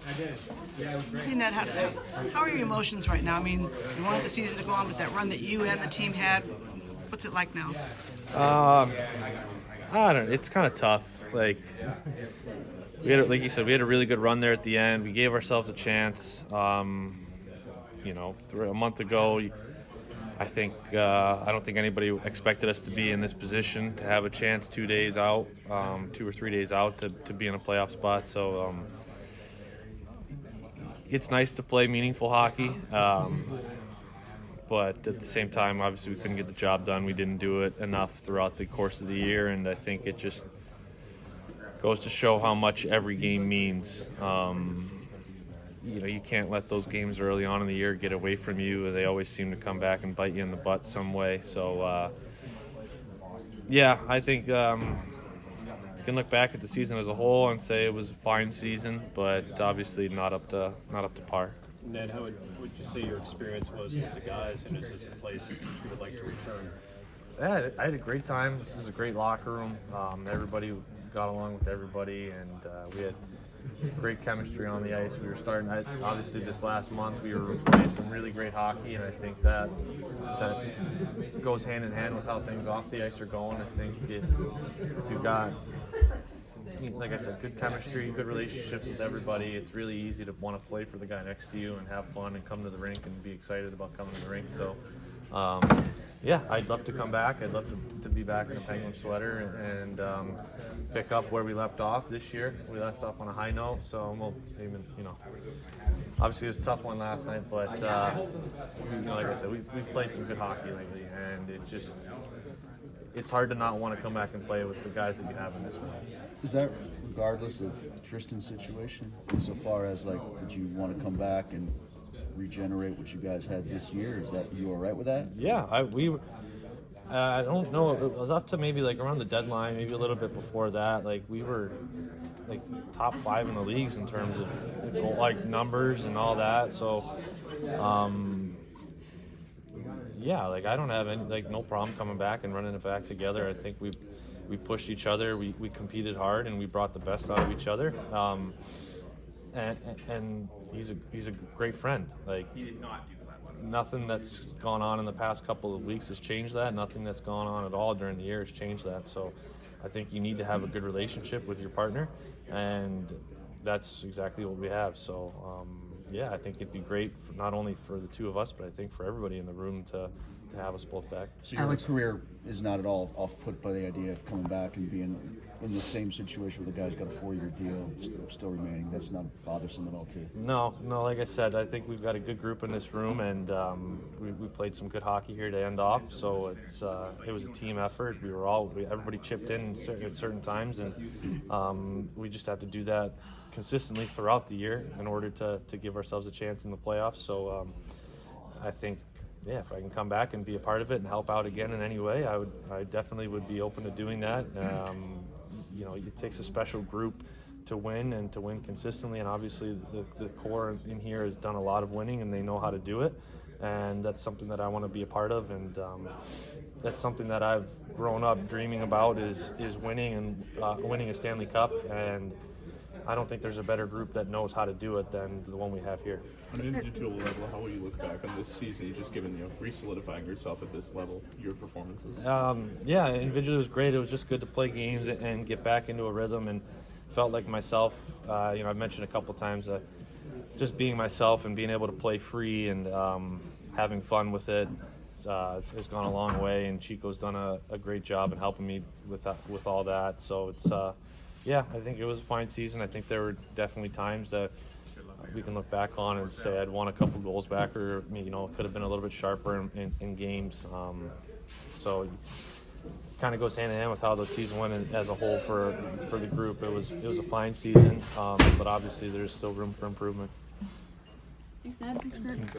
Hey, Ned, how are your emotions right now? I mean, you wanted the season to go on, but that run that you and the team had, what's it like now? I don't know. It's kind of tough. Like like you said, we had a really good run there at the end. We gave ourselves a chance. A month ago, I don't think anybody expected us to be in this position to have a chance 2 days out, 2 or 3 days out to be in a playoff spot. So it's nice to play meaningful hockey. But at the same time, obviously, we couldn't get the job done. We didn't do it enough throughout the course of the year, and I think it just goes to show how much every game means. You can't let those games early on in the year get away from you. They always seem to come back and bite you in the butt some way. So, I think you can look back at the season as a whole and say it was a fine season, but obviously not up to par. Ned, how would you say your experience was with the guys, and is this a place you would like to return? Yeah, I had a great time. This is a great locker room. Everybody got along with everybody, and we had great chemistry on the ice. We were starting, obviously this last month, we were playing some really great hockey, and I think that goes hand in hand with how things off the ice are going. I think if you've got, like I said, good chemistry, good relationships with everybody, it's really easy to want to play for the guy next to you and have fun and come to the rink and be excited about coming to the rink. So, I'd love to come back. I'd love to be back in a Penguin sweater and pick up where we left off this year. We left off on a high note, so obviously it was a tough one last night, but like I said, we've played some good hockey lately, and it's hard to not want to come back and play with the guys that you have in this room. Is that regardless of Tristan's situation? Insofar as, like, would you want to come back and regenerate what you guys had this year? Is that, you all right with that? Yeah, I don't know. It was up to maybe like around the deadline, maybe a little bit before that. Like, we were like top 5 in the leagues in terms of like numbers and all that. So, like, I don't have any, no problem coming back and running it back together. I think we pushed each other. We competed hard, and we brought the best out of each other. And he's a great friend. Like, He did not do flat water. Nothing that's gone on in the past couple of weeks has changed that. Nothing that's gone on at all during the year has changed that. So I think you need to have a good relationship with your partner, and that's exactly what we have. So I think it'd be great not only for the two of us, but I think for everybody in the room to have us both back. So your career is not at all off-put by the idea of coming back and being in the same situation where the guy's got a 4-year deal still remaining. That's not bothersome at all to you? No, like I said, I think we've got a good group in this room, and we played some good hockey here to end off. So it was a team effort. Everybody chipped in at certain times, and we just have to do that consistently throughout the year in order to give ourselves a chance in the playoffs. So I think, if I can come back and be a part of it and help out again in any way, I definitely would be open to doing that. It takes a special group to win, and to win consistently, and obviously the core in here has done a lot of winning, and they know how to do it, and that's something that I want to be a part of, and that's something that I've grown up dreaming about is winning, and winning a Stanley Cup, and I don't think there's a better group that knows how to do it than the one we have here. On an individual level, how will you look back on this season, just given, re-solidifying yourself at this level, your performances? Individually it was great. It was just good to play games and get back into a rhythm, and felt like myself. I've mentioned a couple times that just being myself and being able to play free and having fun with it has gone a long way, and Chico's done a great job in helping me with all that. So it's I think it was a fine season. I think there were definitely times that we can look back on and say I'd won a couple goals back, or could have been a little bit sharper in games. So it kind of goes hand in hand with how the season went as a whole for the group. It was a fine season, but obviously there's still room for improvement. Thanks, Ned.